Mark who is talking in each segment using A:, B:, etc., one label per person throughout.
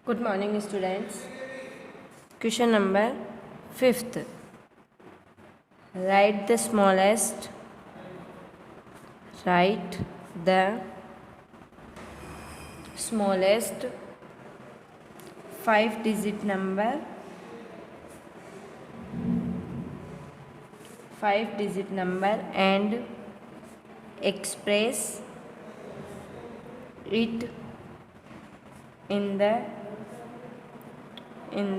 A: Good morning, students. Question number 5th. Write the smallest five-digit number and express it in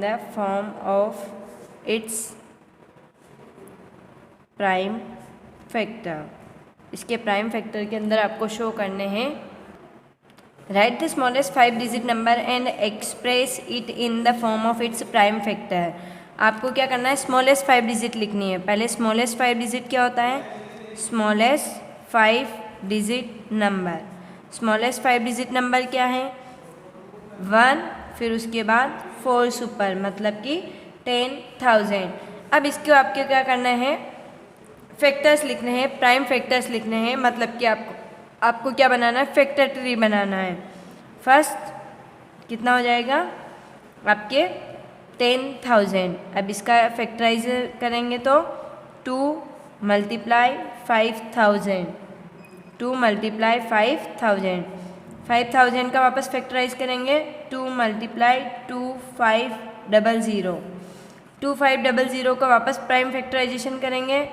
A: the form of its prime factor. इसके prime factor के अंदर आपको show करने हैं। Right the smallest 5-digit number and express it in the form of its prime factor. आपको क्या करना है, स्मॉलेस्ट 5-digit लिखनी है। पहले स्मॉलेस्ट 5-digit क्या होता है, smallest 5-digit number. Smallest 5-digit number क्या है, 1, फिर उसके बाद 4 सुपर, मतलब कि 10,000। अब इसको आपके क्या करना है, फैक्टर्स लिखने हैं, प्राइम फैक्टर्स लिखने हैं, मतलब कि आपको क्या बनाना है, फैक्टर ट्री बनाना है। फर्स्ट कितना हो जाएगा आपके 10,000। अब इसका फैक्टराइज करेंगे तो 2 × 5,000, 2 × 5,000। 5,000 का वापस फैक्टराइज करेंगे, 2 × 2500। 2500 को वापस प्राइम फैक्टराइजेशन करेंगे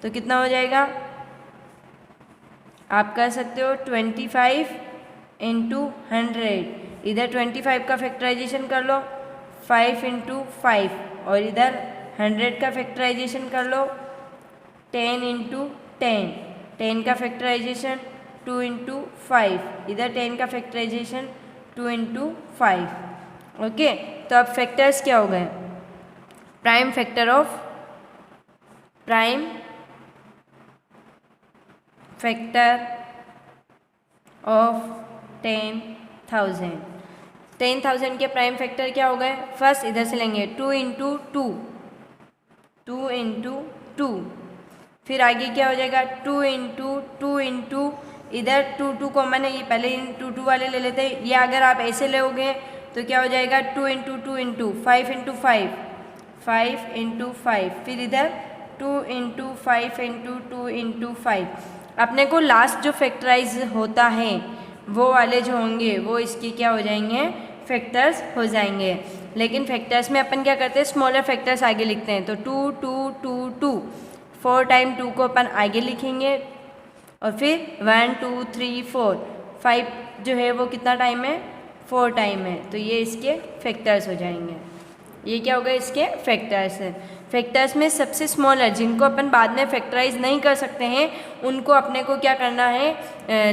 A: तो कितना हो जाएगा, आप कर सकते हो 25 × 100। इधर 25 का फैक्टराइजेशन कर लो 5 × 5, और इधर 100 का फैक्टराइजेशन कर लो 10 × 10। 10 का फैक्टराइजेशन 2 × 5, इधर 10 का फैक्टराइजेशन 2 × 5। ओके, तो अब फैक्टर्स क्या हो गए, प्राइम फैक्टर ऑफ 10,000। 10,000 के प्राइम फैक्टर क्या हो गए, फर्स्ट इधर से लेंगे 2 × 2, 2 × 2, फिर आगे क्या हो जाएगा 2 × 2 × इधर 2 2 कॉमन है, ये पहले इन 2 2 वाले ले लेते हैं। ये अगर आप ऐसे लोगे तो क्या हो जाएगा 2 × 2 × 5 × 5, 5 × 5, फिर इधर 2 × 5 × 2 × 5। अपने को लास्ट जो फैक्टराइज होता है वो वाले जो होंगे वो इसके क्या हो जाएंगे, फैक्टर्स हो जाएंगे। लेकिन फैक्टर्स में अपन क्या करते हैं, स्मॉलर फैक्टर्स आगे लिखते हैं। तो 2 2 2 2, 4 टाइम 2 को अपन आगे लिखेंगे, और फिर 1 2 3 4, 5 जो है वो कितना टाइम है, 4 टाइम है। तो ये इसके फैक्टर्स हो जाएंगे। ये क्या होगा, इसके फैक्टर्स है। फैक्टर्स में सबसे स्मॉलर जिनको अपन बाद में फैक्टराइज नहीं कर सकते हैं उनको अपने को क्या करना है,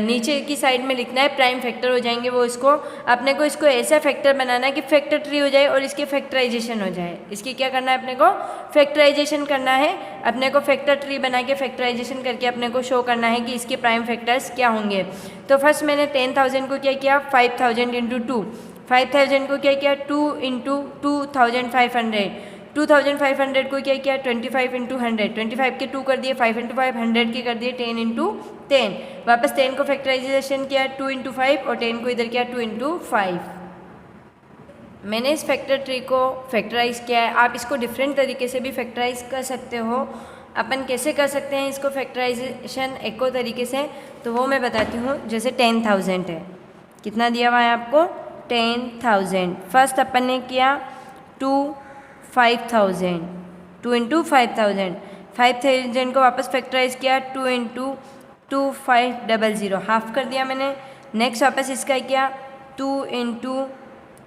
A: नीचे की साइड में लिखना है, प्राइम फैक्टर हो जाएंगे वो। इसको अपने को इसको ऐसा फैक्टर बनाना है कि फैक्टर ट्री हो जाए और इसके फैक्टराइजेशन हो जाए। इसकी क्या करना है, अपने को फैक्टराइजेशन करना है। अपने को फैक्टर ट्री बना के फैक्टराइजेशन करके अपने को शो करना है कि इसके प्राइम फैक्टर्स क्या होंगे। तो फर्स्ट मैंने 10,000 को क्या किया, 5,000 × 2, 5,000 को क्या किया 2 × 2,500, 2,500 को क्या किया 25 × 100, 25 के 2 कर दिए, 5 × 5 100 के कर दिए, 10 × 10। वापस 10 को फैक्टराइजेशन किया 2 × 5, और 10 को इधर किया 2 × 5। मैंने इस फैक्टर ट्री को फैक्टराइज किया है। आप इसको डिफरेंट तरीके से भी फैक्टराइज कर सकते हो। अपन कैसे कर सकते हैं इसको फैक्टराइजेशन एक और तरीके से, तो वो मैं बताती हूँ। जैसे 10,000 है, कितना दिया हुआ है आपको, 10,000। फर्स्ट अपन ने किया 2 5,000, 2 × 5,000, 5,000 को वापस फैक्टराइज किया 2 × 2500, हाफ कर दिया मैंने। नेक्स्ट वापस इसका किया 2 ×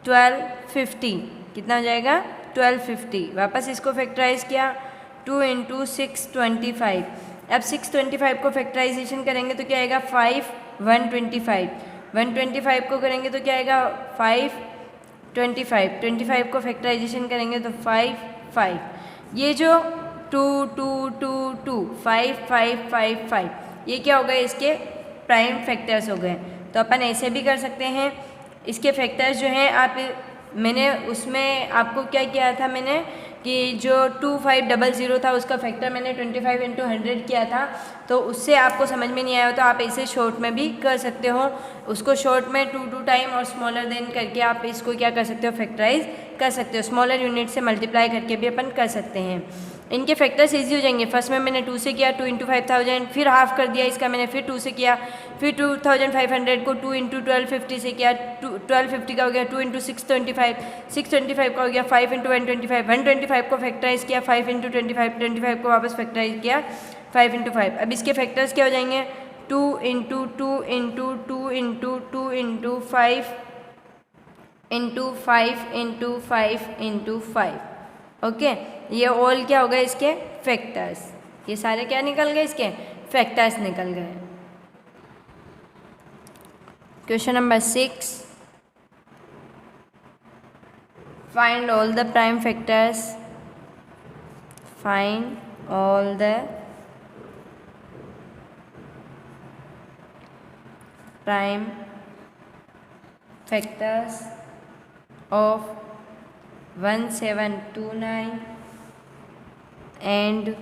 A: 1250, कितना हो जाएगा 1250। वापस इसको फैक्टराइज किया 2 × 625। अब 625 को फैक्टराइजेशन करेंगे तो क्या आएगा 5 125, 125 को करेंगे तो क्या आएगा 5 25, 25 को फैक्टराइजेशन करेंगे तो 5 5। ये जो 2 2 2 2 5 5 5 5, ये क्या हो गए, इसके प्राइम फैक्टर्स हो गए। तो अपन ऐसे भी कर सकते हैं। इसके फैक्टर्स जो हैं मैंने उसमें आपको क्या किया था, मैंने कि जो 2500 था उसका फैक्टर मैंने 25 × 100 किया था। तो उससे आपको समझ में नहीं आया हो तो आप इसे शॉर्ट में भी कर सकते हो। उसको शॉर्ट में 2 टाइम और स्मॉलर देन करके आप इसको क्या कर सकते हो, फैक्टराइज कर सकते हो। स्मॉलर यूनिट से मल्टीप्लाई करके भी अपन कर सकते हैं। इनके फैक्टर्स ईजी हो जाएंगे। फर्स्ट में मैंने 2 से किया, 2 × 5000, फिर हाफ कर दिया इसका मैंने, फिर 2 से किया, फिर 2500 को 2 × 1250 से किया, 1250 का हो गया, 2 × 625, 625 का हो गया, 5 × 125, 125 को फैक्टराइज किया, 5 × 25, 25 को वापस फैक्टराइज किया, 5 × 5। अब इसके फैक्टर्स क्या हो जाएंगे, 2 × 2 × 2 × 2 × 2 × 5 × 5 × 5 × 5। ओके, ये ऑल क्या हो गए इसके फैक्टर्स, ये सारे क्या निकल गए, इसके फैक्टर्स निकल गए। Question number 6, find all the prime factors, find all the prime factors of 1729 and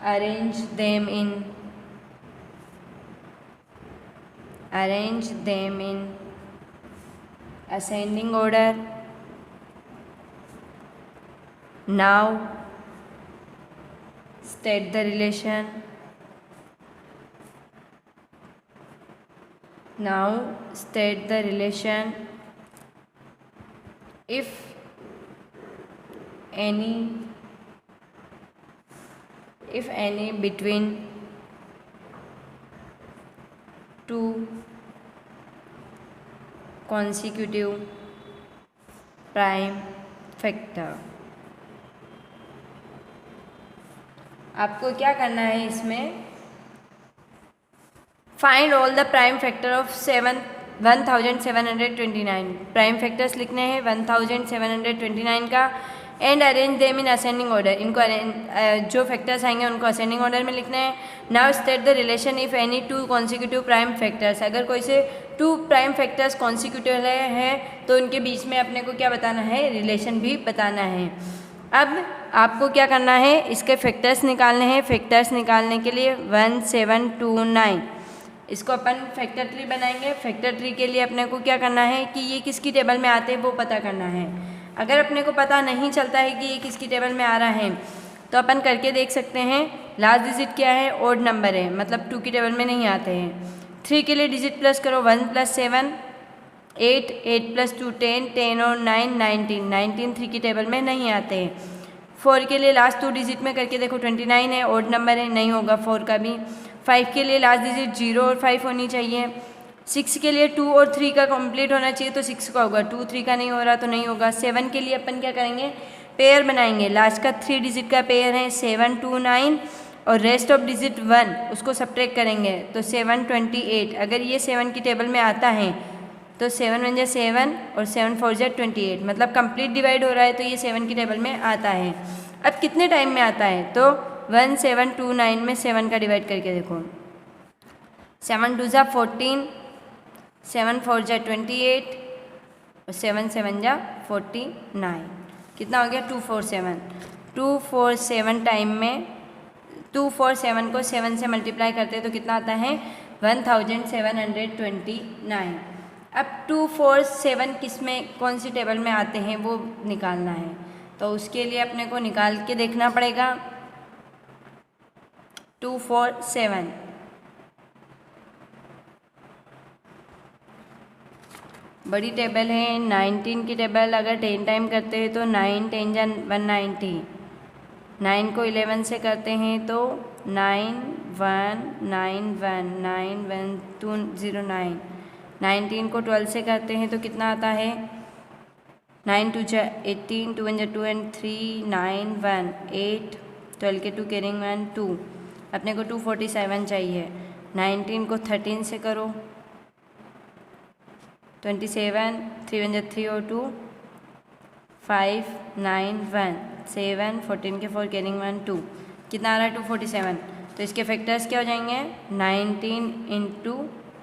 A: arrange them in ascending order. Now state the relation. If any between two consecutive prime factor। आपको क्या करना है इसमें, find all the prime factor of 1729। Prime factors लिखने हैं 1729 का, and arrange them in ascending order. इनको जो फैक्टर्स आएंगे उनको असेंडिंग ऑर्डर में लिखना है। Now state the relation if any 2 consecutive prime factors. अगर कोई से 2 प्राइम फैक्टर्स कॉन्सिक्यूटिव हैं तो उनके बीच में अपने को क्या बताना है, रिलेशन भी बताना है। अब आपको क्या करना है, इसके फैक्टर्स निकालने हैं। फैक्टर्स निकालने के लिए 1729 इसको अपन फैक्टर ट्री बनाएंगे। फैक्टर ट्री के लिए अपने को क्या करना है कि ये किसकी टेबल में आते हैं वो पता करना है। अगर अपने को पता नहीं चलता है कि ये किसकी टेबल में आ रहा है तो अपन करके देख सकते हैं। लास्ट डिजिट क्या है, ओड नंबर है, मतलब 2 की टेबल में नहीं आते हैं। 3 के लिए डिजिट प्लस करो, 1 + 7 8, 8 + 2 10, 10 और 9 19, 19 3 की टेबल में नहीं आते हैं। 4 के लिए लास्ट 2 डिजिट में करके देखो, 29 है, ओड नंबर है, नहीं होगा 4 का भी। 5 के लिए लास्ट डिजिट 0 और 5 होनी चाहिए। 6 के लिए 2 और 3 का कंप्लीट होना चाहिए तो 6 का होगा, 2 3 का नहीं हो रहा तो नहीं होगा। 7 के लिए अपन क्या करेंगे, पेयर बनाएंगे। लास्ट का 3 डिजिट का पेयर है 7 2 9 और रेस्ट ऑफ डिजिट 1, उसको सब्ट्रैक्ट करेंगे तो 7 28। अगर ये 7 की टेबल में आता है तो 7 1 7 और 7 4 28, मतलब कंप्लीट डिवाइड हो रहा है तो ये 7 की टेबल में आता है। अब कितने टाइम में आता है तो 1729 में 7 का डिवाइड करके देखो, 7 2 14, 7 4 28 और 7 7 49, कितना हो गया 247। 247 टाइम में 247 को 7 से मल्टीप्लाई करते हैं तो कितना आता है 1729। अब 247 किस में, कौन सी टेबल में आते हैं वो निकालना है, तो उसके लिए अपने को निकाल के देखना पड़ेगा। 247 बड़ी टेबल है, 19 की टेबल अगर 10 टाइम करते हैं तो 9 10 190, 9 को 11 से करते हैं तो 9 1 9 1 9 1 2 0 9, 19 को 12 से करते हैं तो कितना आता है 9 2 18, 2 1 2 and 3 9 1 8, 12 के 2 कैरिंग 1 2, अपने को 247 चाहिए। 19 को 13 से करो 27, 3 1 3 और 2 5 9 1 7, 14 के 4 कैरिंग 1 2, कितना आ रहा है 247। तो इसके फैक्टर्स क्या हो जाएंगे 19 ×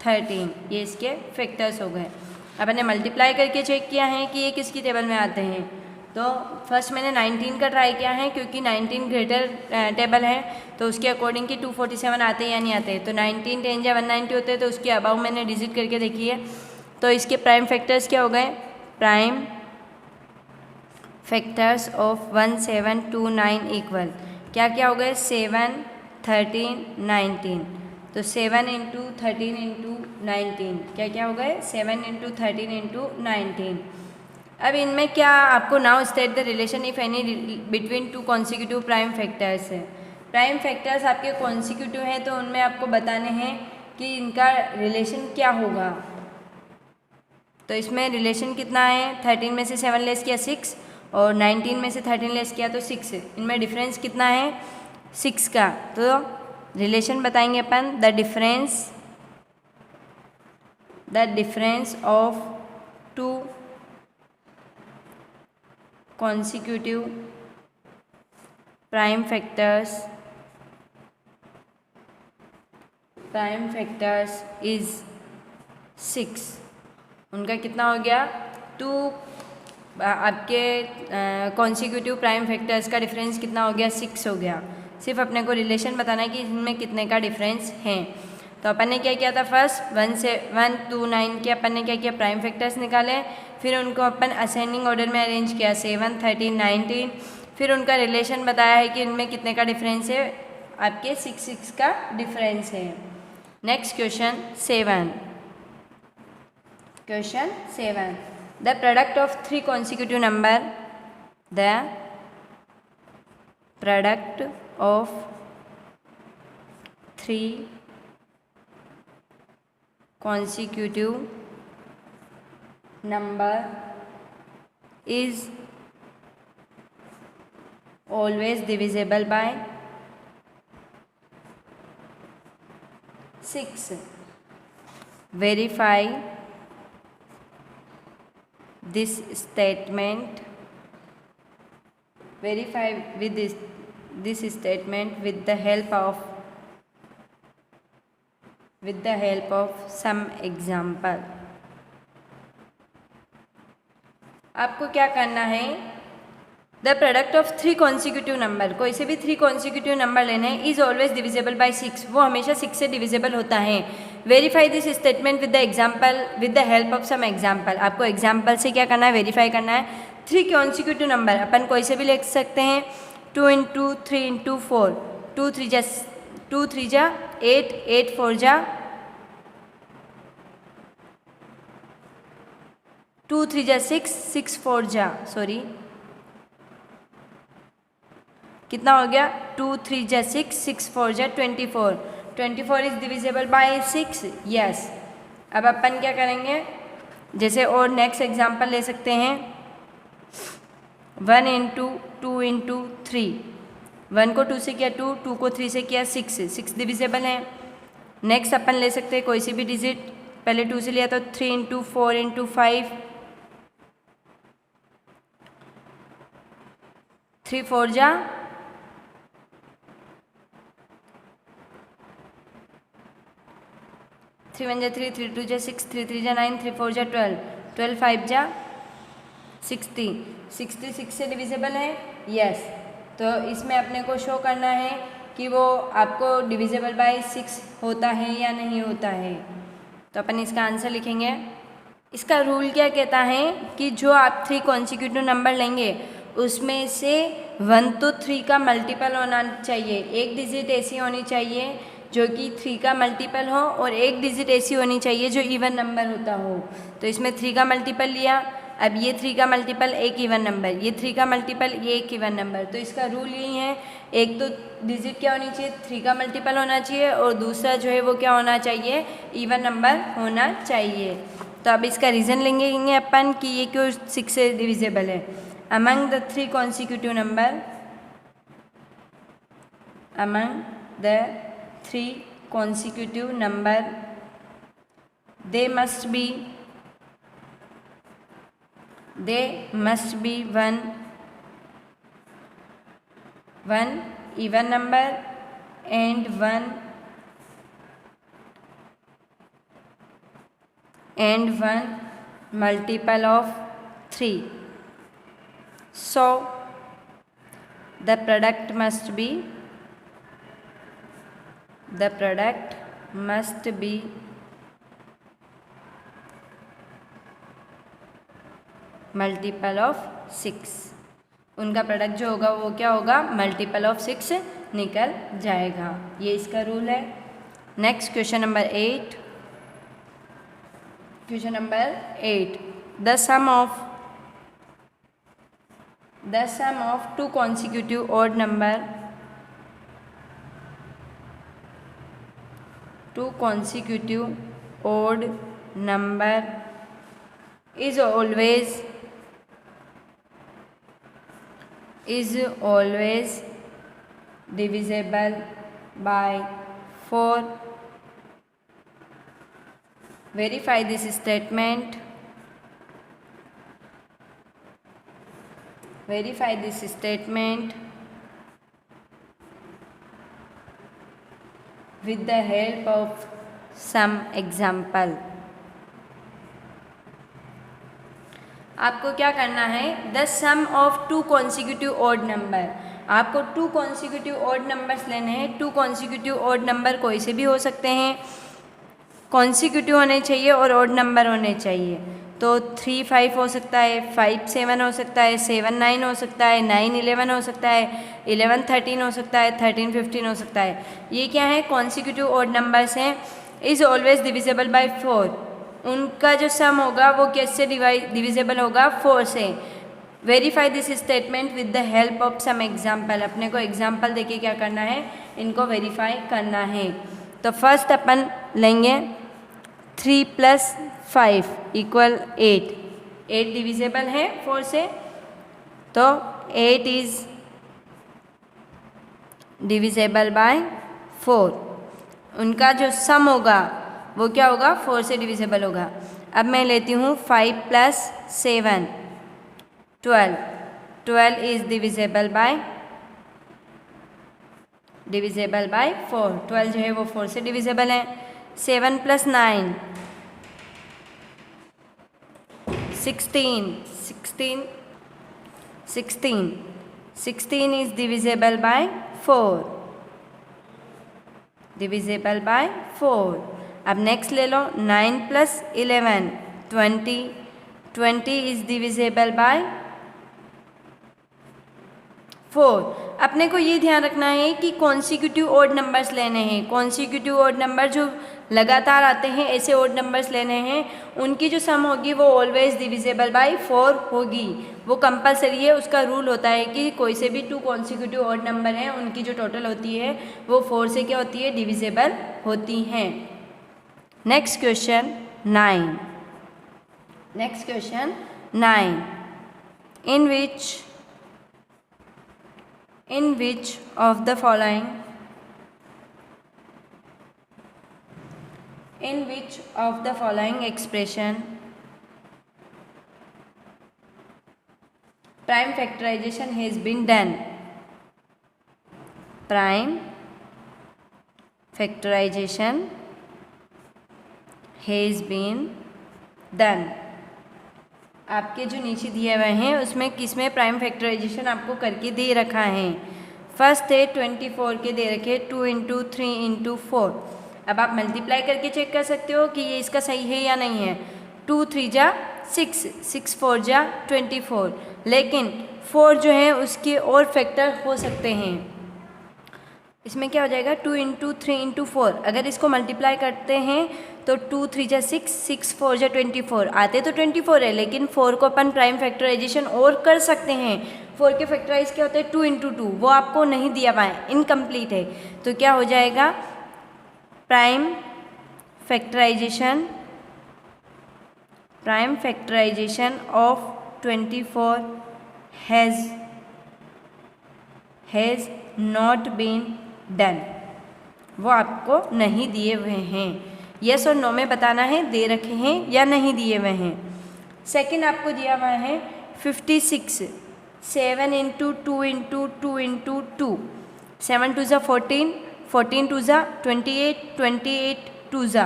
A: 13, ये इसके फैक्टर्स हो गए। अब मैंने मल्टीप्लाई करके चेक किया है कि ये किसकी टेबल में आते हैं तो तो फर्स्ट मैंने 19 का ट्राई किया है क्योंकि 19 ग्रेटर टेबल है, तो उसके अकॉर्डिंग कि 247 आते हैं या नहीं आते। तो 19 10 या 190 होते हैं, तो उसके अबाउ मैंने डिजिट करके देखी है। तो इसके प्राइम फैक्टर्स क्या हो गए? प्राइम फैक्टर्स ऑफ 1729 इक्वल क्या क्या हो गए? 7 13 19। तो 7 इंटू 13 इंटू 19 क्या क्या हो गए? 7 इंटू 13 इंटू 19। अब इनमें क्या आपको now state the relation if any between two consecutive prime factors है। प्राइम फैक्टर्स आपके कॉन्सिक्यूटिव हैं, तो उनमें आपको बताने हैं कि इनका रिलेशन क्या होगा। तो इसमें रिलेशन कितना है? 13 में से 7 लेस किया 6 और 19 में से 13 लेस किया तो 6। इनमें डिफरेंस कितना है? 6 का। तो रिलेशन बताएंगे अपन, the difference of two consecutive prime factors is 6। उनका कितना हो गया? 2 आपके कॉन्सिक्यूटिव प्राइम फैक्टर्स का डिफरेंस कितना हो गया? 6 हो गया। सिर्फ अपने को रिलेशन बताना है कि इनमें कितने का डिफरेंस है। तो अपन ने क्या किया था? फर्स्ट 1 से 1 2 9 के अपन ने क्या किया? प्राइम फैक्टर्स निकाले, फिर उनको अपन असेंडिंग ऑर्डर में अरेंज किया 7 13 19। फिर उनका रिलेशन बताया है कि इनमें कितने का डिफरेंस है? आपके 6 6 का डिफरेंस है। Next question 7। Question 7, the product of 3 consecutive number, the product of 3 consecutive number is always divisible by 6. Verify this statement. Verify with this statement with the help of some example. आपको क्या करना है? The product of 3 consecutive number, कोई से भी 3 consecutive number लेने हैं, is always divisible by 6, वो हमेशा 6 से डिविजिबल होता है। Verify this statement with the example, with the help of some example. आपको एग्जाम्पल से क्या करना है? वेरीफाई करना है। 3 consecutive नंबर अपन कोई से भी लिख सकते हैं, 2 इंटू 3 इंटू 4, 2 3 जा 8, 8 4 जा 2 3 जा 6, 6 4 जा कितना हो गया? 2 3 जा 6, 6 4 जा 24। 24 इज डिविजिबल बाय 6, यस। अब अपन क्या करेंगे? जैसे और नेक्स्ट एग्जांपल ले सकते हैं, 1 इंटू 2 इंटू 3। 1 को 2 से किया 2, 2 को 3 से किया 6, 6 डिविजिबल है। नेक्स्ट अपन ले सकते हैं कोई सी भी डिजिट, पहले 2 से लिया तो 3 इंटू 4 इंटू 5, 3 4 जा 3 1 जा 3, 3 2 जा 6, 3 3 जा 9, 3 4 जा 12, 12 5 जा 60, 60 6 से डिविजिबल है, यस। तो इसमें अपने को शो करना है कि वो आपको डिविजिबल बाय 6 होता है या नहीं होता है। तो अपन इसका आंसर लिखेंगे। इसका रूल क्या कहता है कि जो आप 3 consecutive नंबर लेंगे उसमें से 1 तो 3 का मल्टीपल होना चाहिए, एक डिजिट ऐसी होनी चाहिए जो कि 3 का मल्टीपल हो, और एक डिजिट ऐसी होनी चाहिए जो इवन नंबर होता हो। तो इसमें 3 का मल्टीपल लिया, अब ये 3 का मल्टीपल एक इवन नंबर, ये 3 का मल्टीपल ये एक इवन नंबर। तो इसका रूल यही है, एक तो डिजिट क्या होनी चाहिए? 3 का मल्टीपल होना चाहिए, और दूसरा जो है वो क्या होना चाहिए? इवन नंबर होना चाहिए। तो अब इसका रीज़न लेंगे अपन कि ये क्यों 6 से डिविजिबल है। Among the 3 consecutive number, among the 3 consecutive number, they must be one even number and one multiple of 3. So the product must be multiple of 6। उनका प्रोडक्ट जो होगा वो क्या होगा, मल्टीपल ऑफ 6 निकल जाएगा। ये इसका रूल है। Next question number 8। Question number 8, the sum of two consecutive odd number is always divisible by 4. Verify this statement. With the help of some example. आपको क्या करना है, the sum of two consecutive odd number. आपको two consecutive odd numbers लेने हैं। To consecutive odd number कोई से भी हो सकते हैं, कॉन्सिक्यूटिव होने चाहिए और ऑड नंबर होने चाहिए। तो 3 5 हो सकता है, 5 7 हो सकता है, 7 9 हो सकता है, 9 11 हो सकता है, 11 13 हो सकता है, 13 15 हो सकता है। ये क्या है, कॉन्सिक्यूटिव ऑड नंबर्स हैं। Is always divisible by 4। उनका जो सम होगा वो कैसे डिविजिबल होगा, 4 से। Verify this statement with the help of some example. अपने को एग्जाम्पल देके क्या करना है, इनको वेरीफाई करना है। तो फर्स्ट अपन लेंगे 3 + 5 = 8। 8 डिविजिबल है 4 से, तो 8 इज डिविजिबल बाय 4। उनका जो सम होगा वो क्या होगा, 4 से डिविजिबल होगा। अब मैं लेती हूँ 5 + 7 12। 12 इज डिविजिबल बाय 4। 12 जो है वो 4 से डिविजिबल है। 7 + 9 16। 16 इज डिविजिबल बाय 4। अब नेक्स्ट ले लो 9 + 11 20। 20 इज डिविजिबल बाय 4। अपने को ये ध्यान रखना है कि कॉन्सिक्यूटिव ऑड नंबर्स लेने हैं। कॉन्सिक्यूटिव ऑड नंबर जो लगातार आते हैं, ऐसे ऑड नंबर्स लेने हैं। उनकी जो सम होगी वो ऑलवेज डिविजिबल बाय 4 होगी। वो कंपलसरी है, उसका रूल होता है कि कोई से भी 2 कॉन्सिक्यूटिव ऑड नंबर हैं, उनकी जो टोटल होती है वो 4 से क्या होती है, डिविजिबल होती हैं। Next question 9। In which of the following expression prime factorization has been done? Prime factorization has been done। आपके जो नीचे दिए हुए हैं उसमें किसमें प्राइम फैक्टराइजेशन आपको करके दे रखा है। फर्स्ट है 24 के दे रखे 2 × 3 × 4। अब आप मल्टीप्लाई करके चेक कर सकते हो कि ये इसका सही है या नहीं है। 2 3 जा 6, 6 4 जा 24। लेकिन 4 जो है उसके और फैक्टर हो सकते हैं। इसमें क्या हो जाएगा, 2 × 3 × 4। अगर इसको मल्टीप्लाई करते हैं तो 2 3 जा 6, 6 4 जा 24। आते तो 24 है, लेकिन 4 को अपन प्राइम फैक्टराइजेशन और कर सकते हैं। 4 के फैक्टराइज क्या होते हैं, 2 × 2, वो आपको नहीं दिया हुआ है, इनकम्प्लीट है। तो क्या हो जाएगा, prime factorisation of 24 has not been done. वो आपको नहीं दिए हुए हैं। यस और नो में बताना है दे रखे हैं या नहीं दिए हुए हैं। सेकंड आपको दिया हुआ है 56, 7 × 2 × 2 × 2। 7 2 जा 14, 14 2 जा 28, 28 2 जा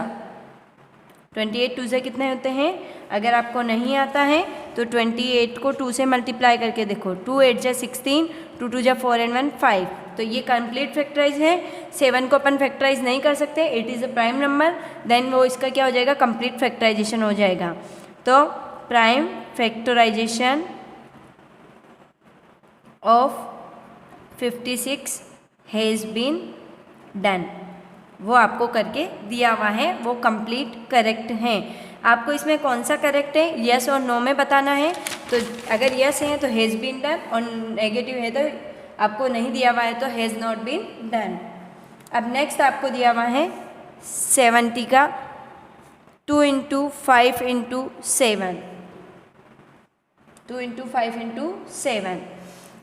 A: 28 2 से कितने होते हैं? अगर आपको नहीं आता है तो 28 को 2 से मल्टीप्लाई करके देखो। 2 8 जा 16, 2 2 जा 4 and 1 5। तो ये कंप्लीट फैक्टराइज है। 7 को अपन फैक्टराइज नहीं कर सकते, it is a prime number, then वो इसका क्या हो जाएगा? कंप्लीट फैक्टराइजेशन हो जाएगा। तो prime factorisation of 56 has been done, वो आपको करके दिया हुआ है, वो कंप्लीट करेक्ट है। आपको इसमें कौन सा करेक्ट है, यस और नो में बताना है। तो अगर यस है तो हैज़ बीन डन, और नेगेटिव है तो आपको नहीं दिया हुआ है तो हैज़ नॉट बीन डन। अब नेक्स्ट आपको दिया हुआ है 70 का 2 × 5 × 7, 2 × 5 × 7।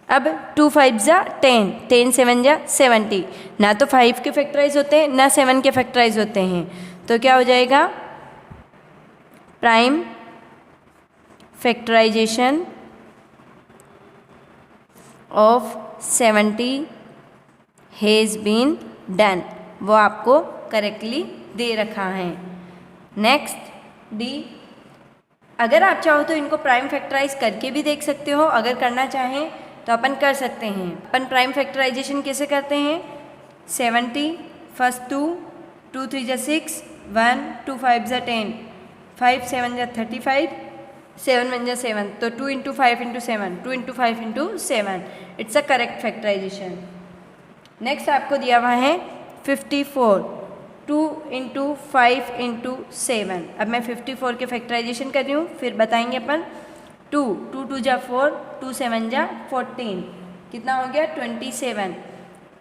A: अब 2 5 जा 10, 10 7 जा 70। ना तो 5 के फैक्टराइज होते हैं ना 7 के फैक्टराइज होते हैं, तो क्या हो जाएगा? Prime factorisation of 70 has been done, वो आपको करेक्टली दे रखा है। नेक्स्ट डी, अगर आप चाहो तो इनको प्राइम फैक्टराइज करके भी देख सकते हो, अगर करना चाहें तो अपन कर सकते हैं। अपन प्राइम फैक्टराइजेशन कैसे करते हैं? 70 फर्स्ट 2, 2 3 जा 6, 1 2 5 जा 10, 5 7 जा 35, 7 1 जा 7। तो 2 × 5 × 7, 2 × 5 × 7, it's a correct factorisation. Next आपको दिया हुआ है 54, 2 × 5 × 7। अब मैं 54 के फैक्टराइजेशन कर रही हूँ, फिर बताएंगे अपन। 2 2 2 जा 4, 2 7 जा 14, कितना हो गया? 27।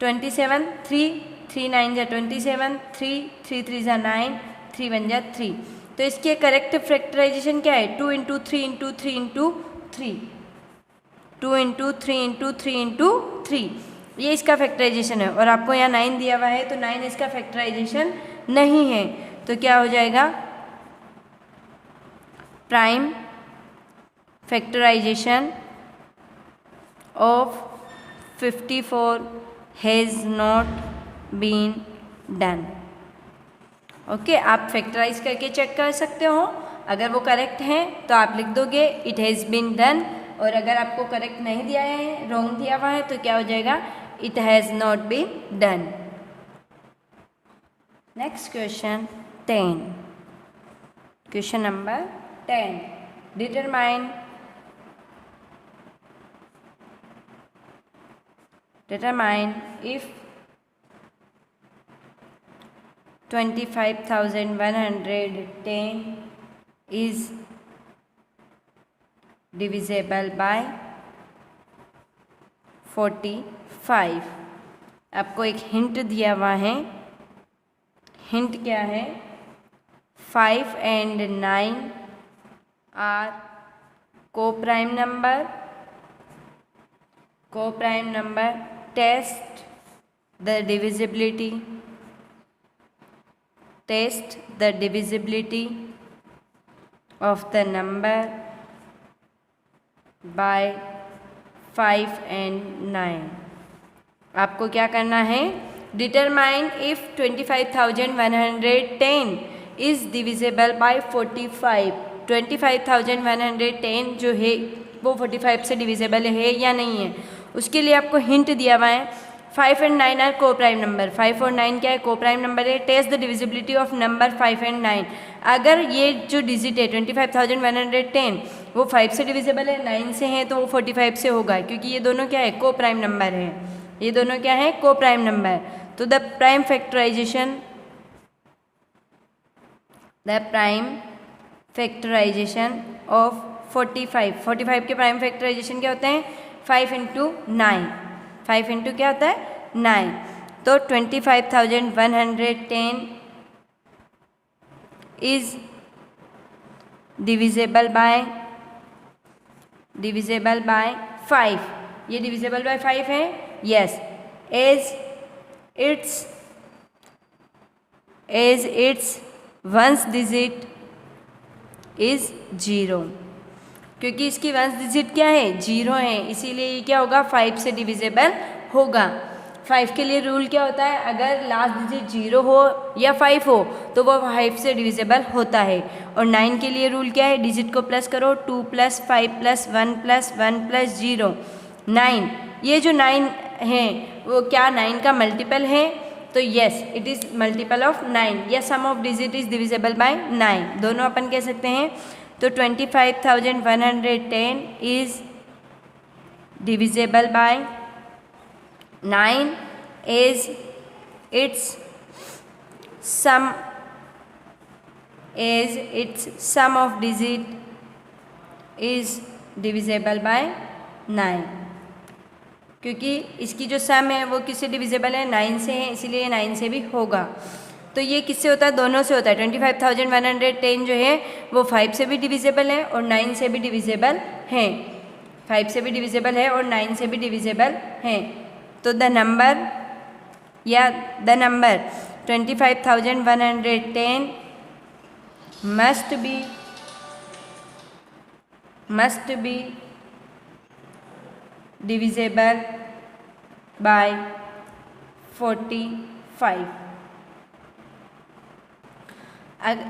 A: 27 3 3 9 जा 27, 3 3 3 जा 9, 3 1 जा 3। तो इसके करेक्ट फैक्टराइजेशन क्या है? 2 × 3 × 3 × 3, 2 × 3 × 3 × 3, ये इसका फैक्टराइजेशन है। और आपको यहाँ 9 दिया हुआ है तो 9 इसका फैक्टराइजेशन नहीं है, तो क्या हो जाएगा? Prime factorisation of 54 has not been done. Okay, आप फैक्टराइज करके चेक कर सकते हो, अगर वो करेक्ट है तो आप लिख दोगे इट हैज़ बीन डन, और अगर आपको करेक्ट नहीं दिया है, रॉन्ग दिया हुआ है, तो क्या हो जाएगा? It has not been done. Next question 10, question number 10, determine if 25,110 is divisible by 45। आपको एक हिंट दिया हुआ है। हिंट क्या है? 5 and 9 are co-prime number। co-prime number, test the divisibility, test the divisibility of the number by 5 and 9। आपको क्या करना है? Determine if 25,110 is divisible by 45। 25,110 जो है वो 45 से डिविजिबल है या नहीं है, उसके लिए आपको हिंट दिया हुआ है। 5 and 9 are co prime number. 5 और 9 क्या है? को प्राइम नंबर है। Test the divisibility of number 5 and 9। अगर ये जो डिजिट है 25,110 वो 5 से डिविजिबल है, 9 से है, तो वो 45 से होगा, क्योंकि ये दोनों क्या है? को प्राइम नंबर है। ये दोनों क्या है? Co prime number. तो द प्राइम फैक्टराइजेशन ऑफ 45 के प्राइम फैक्टराइजेशन क्या होते हैं? 5 × 9। 5 × क्या होता है? 9। तो 25,110 इज डिविजिबल बाय 5। ये डिविजिबल बाय 5 है। Yes, as it's ones digit is 0, क्योंकि इसकी वंस डिजिट क्या है? 0 है, इसीलिए ये क्या होगा? 5 से डिविजिबल होगा। 5 के लिए रूल क्या होता है, अगर लास्ट डिजिट 0 हो या 5 हो तो वो 5 से डिविजिबल होता है। और 9 के लिए रूल क्या है, डिजिट को प्लस करो, 2 + 5 + 1 + 1 + 0 9। ये जो 9 है वो क्या 9 का मल्टीपल है, तो yes it is multiple of 9, या sum of digit is divisible by 9, दोनों अपन कह सकते हैं। तो 25,110 is divisible by 9 is its sum of digit is divisible by 9, क्योंकि इसकी जो सम है वो किससे डिविजिबल है, 9 से है, इसीलिए 9 से भी होगा। तो ये किससे होता है, दोनों से होता है। 25,110 जो है वो 5 से भी डिविजिबल है और 9 से भी डिविजिबल है, 5 से भी डिविजिबल है और 9 से भी डिविजिबल है। तो the number 25,110 must be divisible by 45।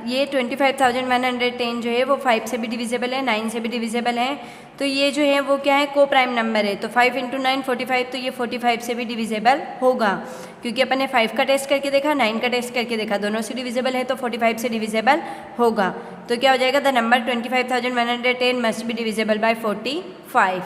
A: ये 25,110 जो है वो 5 से भी डिविजिबल है, 9 से भी डिविजिबल है। तो ये जो है वो क्या है, को प्राइम नंबर है। तो 5 × 9 45, तो ये 45 से भी डिविजिबल होगा, क्योंकि अपन ने 5 का टेस्ट करके देखा, 9 का टेस्ट करके देखा, दोनों से डिविजिबल है, तो 45 से डिविजिबल होगा। तो क्या हो जाएगा, the number 25,110 must be divisible by 45।